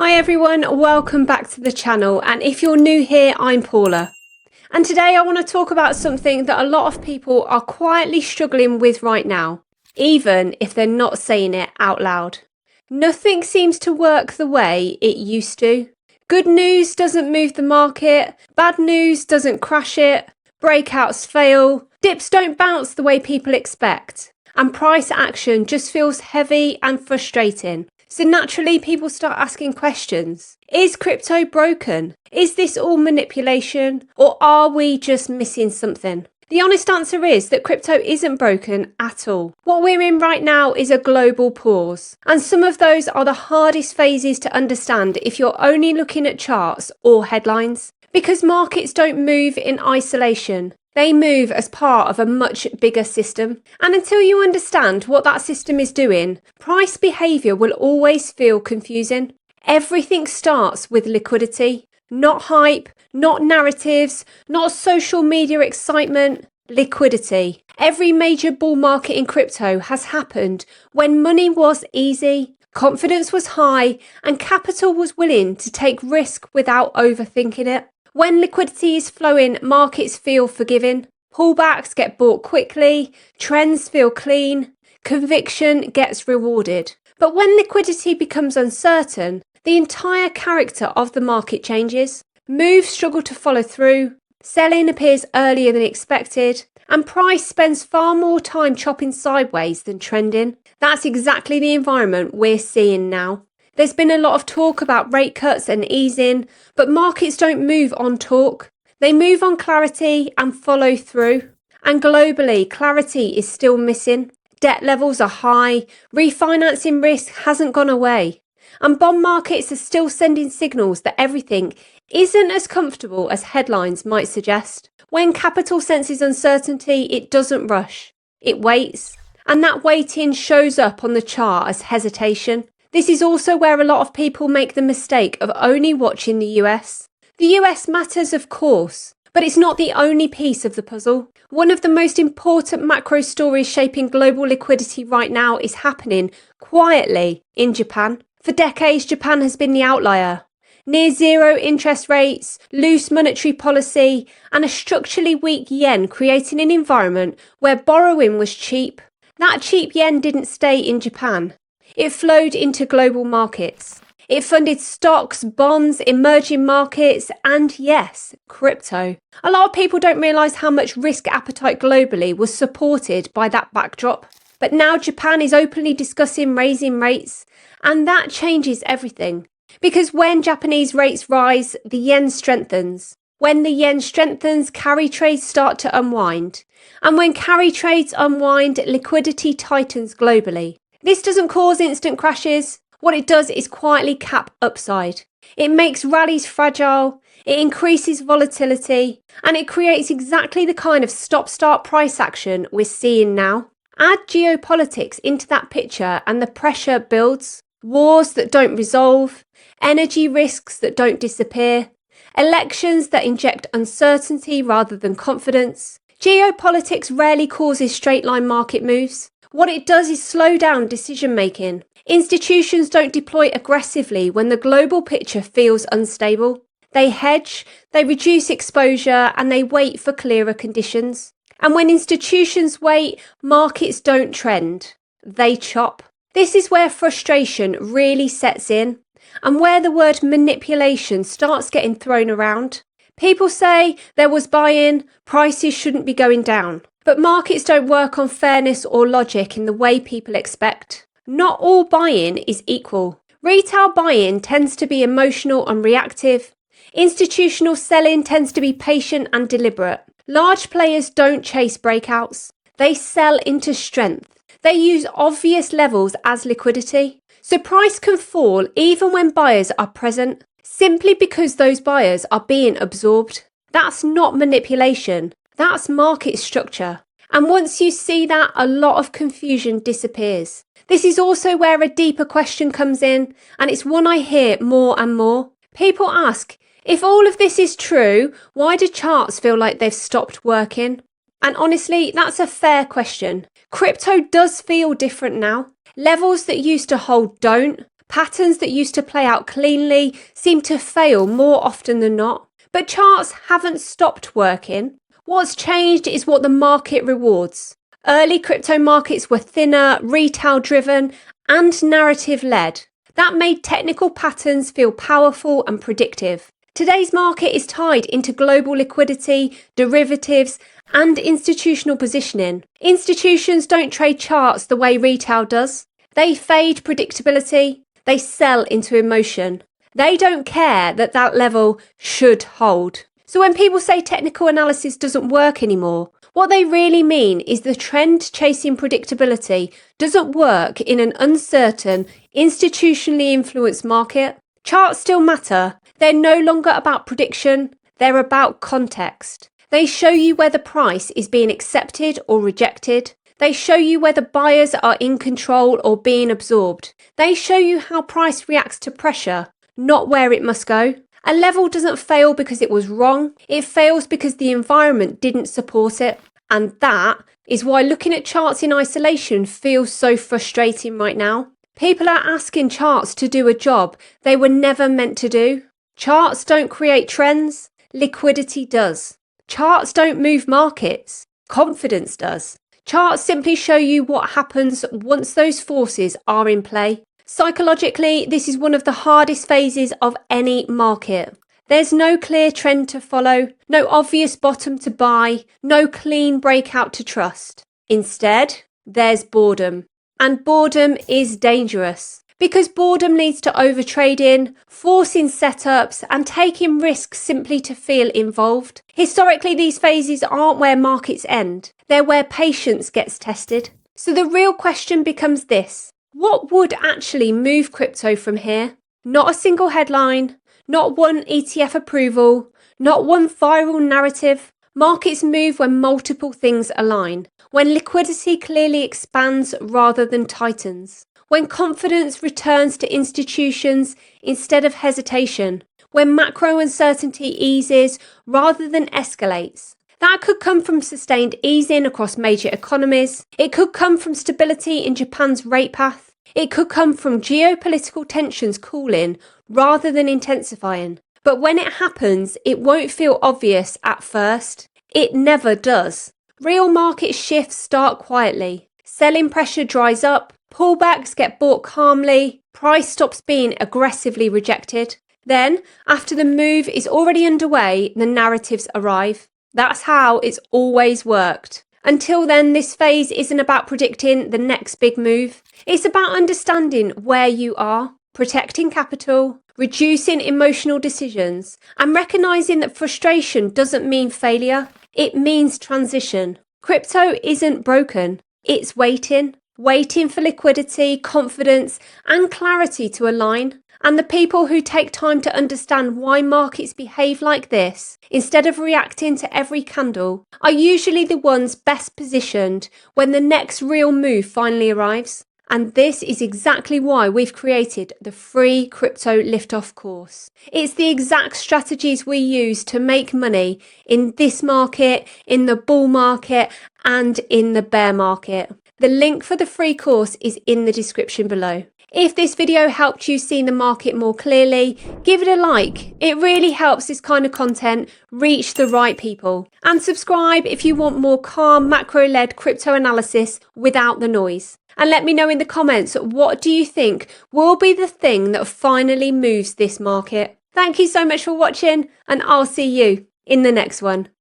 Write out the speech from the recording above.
Hi everyone, welcome back to the channel, and if you're new here, I'm Paula. And today I want to talk about something that a lot of people are quietly struggling with right now, even if they're not saying it out loud. Nothing seems to work the way it used to. Good news doesn't move the market, bad news doesn't crash it, breakouts fail, dips don't bounce the way people expect, and price action just feels heavy and frustrating. So naturally, people start asking questions. Is crypto broken? Is this all manipulation? Or are we just missing something? The honest answer is that crypto isn't broken at all. What we're in right now is a global pause. And some of those are the hardest phases to understand if you're only looking at charts or headlines. Because markets don't move in isolation. They move as part of a much bigger system. And until you understand what that system is doing, price behaviour will always feel confusing. Everything starts with liquidity. Not hype, not narratives, not social media excitement. Liquidity. Every major bull market in crypto has happened when money was easy, confidence was high, and capital was willing to take risk without overthinking it. When liquidity is flowing, markets feel forgiving. Pullbacks get bought quickly, trends feel clean, conviction gets rewarded. But when liquidity becomes uncertain, the entire character of the market changes. Moves struggle to follow through, selling appears earlier than expected, and price spends far more time chopping sideways than trending. That's exactly the environment we're seeing now. There's been a lot of talk about rate cuts and easing, but markets don't move on talk. They move on clarity and follow through. And globally, clarity is still missing. Debt levels are high, refinancing risk hasn't gone away, and bond markets are still sending signals that everything isn't as comfortable as headlines might suggest. When capital senses uncertainty, it doesn't rush. It waits, and that waiting shows up on the chart as hesitation. This is also where a lot of people make the mistake of only watching the US. The US matters, of course, but it's not the only piece of the puzzle. One of the most important macro stories shaping global liquidity right now is happening quietly in Japan. For decades, Japan has been the outlier. Near zero interest rates, loose monetary policy, and a structurally weak yen creating an environment where borrowing was cheap. That cheap yen didn't stay in Japan. It flowed into global markets. It funded stocks, bonds, emerging markets, and yes, crypto. A lot of people don't realise how much risk appetite globally was supported by that backdrop. But now Japan is openly discussing raising rates, and that changes everything. Because when Japanese rates rise, the yen strengthens. When the yen strengthens, carry trades start to unwind. And when carry trades unwind, liquidity tightens globally. This doesn't cause instant crashes. What it does is quietly cap upside. It makes rallies fragile, it increases volatility, and it creates exactly the kind of stop-start price action we're seeing now. Add geopolitics into that picture and the pressure builds. Wars that don't resolve, energy risks that don't disappear, elections that inject uncertainty rather than confidence. Geopolitics rarely causes straight-line market moves. What it does is slow down decision-making. Institutions don't deploy aggressively when the global picture feels unstable. They hedge, they reduce exposure, and they wait for clearer conditions. And when institutions wait, markets don't trend. They chop. This is where frustration really sets in, and where the word manipulation starts getting thrown around. People say there was buy-in, prices shouldn't be going down. But markets don't work on fairness or logic in the way people expect. Not all buy-in is equal. Retail buy-in tends to be emotional and reactive. Institutional selling tends to be patient and deliberate. Large players don't chase breakouts. They sell into strength. They use obvious levels as liquidity. So price can fall even when buyers are present, simply because those buyers are being absorbed. That's not manipulation. That's market structure. And once you see that, a lot of confusion disappears. This is also where a deeper question comes in, and it's one I hear more and more. People ask, if all of this is true, why do charts feel like they've stopped working? And honestly, that's a fair question. Crypto does feel different now. Levels that used to hold don't. Patterns that used to play out cleanly seem to fail more often than not. But charts haven't stopped working. What's changed is what the market rewards. Early crypto markets were thinner, retail-driven, and narrative-led. That made technical patterns feel powerful and predictive. Today's market is tied into global liquidity, derivatives, and institutional positioning. Institutions don't trade charts the way retail does. They fade predictability. They sell into emotion. They don't care that that level should hold. So when people say technical analysis doesn't work anymore, what they really mean is the trend chasing predictability doesn't work in an uncertain, institutionally influenced market. Charts still matter. They're no longer about prediction, they're about context. They show you whether price is being accepted or rejected. They show you whether buyers are in control or being absorbed. They show you how price reacts to pressure, not where it must go. A level doesn't fail because it was wrong. It fails because the environment didn't support it. And that is why looking at charts in isolation feels so frustrating right now. People are asking charts to do a job they were never meant to do. Charts don't create trends. Liquidity does. Charts don't move markets. Confidence does. Charts simply show you what happens once those forces are in play. Psychologically, this is one of the hardest phases of any market. There's no clear trend to follow, no obvious bottom to buy, no clean breakout to trust. Instead, there's boredom. And boredom is dangerous because boredom leads to overtrading, forcing setups, and taking risks simply to feel involved. Historically, these phases aren't where markets end. They're where patience gets tested. So the real question becomes this. What would actually move crypto from here? Not a single headline, not one ETF approval, not one viral narrative. Markets move when multiple things align, when liquidity clearly expands rather than tightens, when confidence returns to institutions instead of hesitation, when macro uncertainty eases rather than escalates. That could come from sustained easing across major economies. It could come from stability in Japan's rate path. It could come from geopolitical tensions cooling rather than intensifying. But when it happens, it won't feel obvious at first. It never does. Real market shifts start quietly. Selling pressure dries up. Pullbacks get bought calmly. Price stops being aggressively rejected. Then, after the move is already underway, the narratives arrive. That's how it's always worked. Until then, this phase isn't about predicting the next big move. It's about understanding where you are, protecting capital, reducing emotional decisions, and recognizing that frustration doesn't mean failure. It means transition. Crypto isn't broken. It's waiting for liquidity, confidence, and clarity to align. And the people who take time to understand why markets behave like this, instead of reacting to every candle, are usually the ones best positioned when the next real move finally arrives. And this is exactly why we've created the free crypto liftoff course. It's the exact strategies we use to make money in this market, in the bull market, and in the bear market. The link for the free course is in the description below. If this video helped you see the market more clearly, give it a like. It really helps this kind of content reach the right people. And subscribe if you want more calm, macro-led crypto analysis without the noise. And let me know in the comments, what do you think will be the thing that finally moves this market? Thank you so much for watching, and I'll see you in the next one.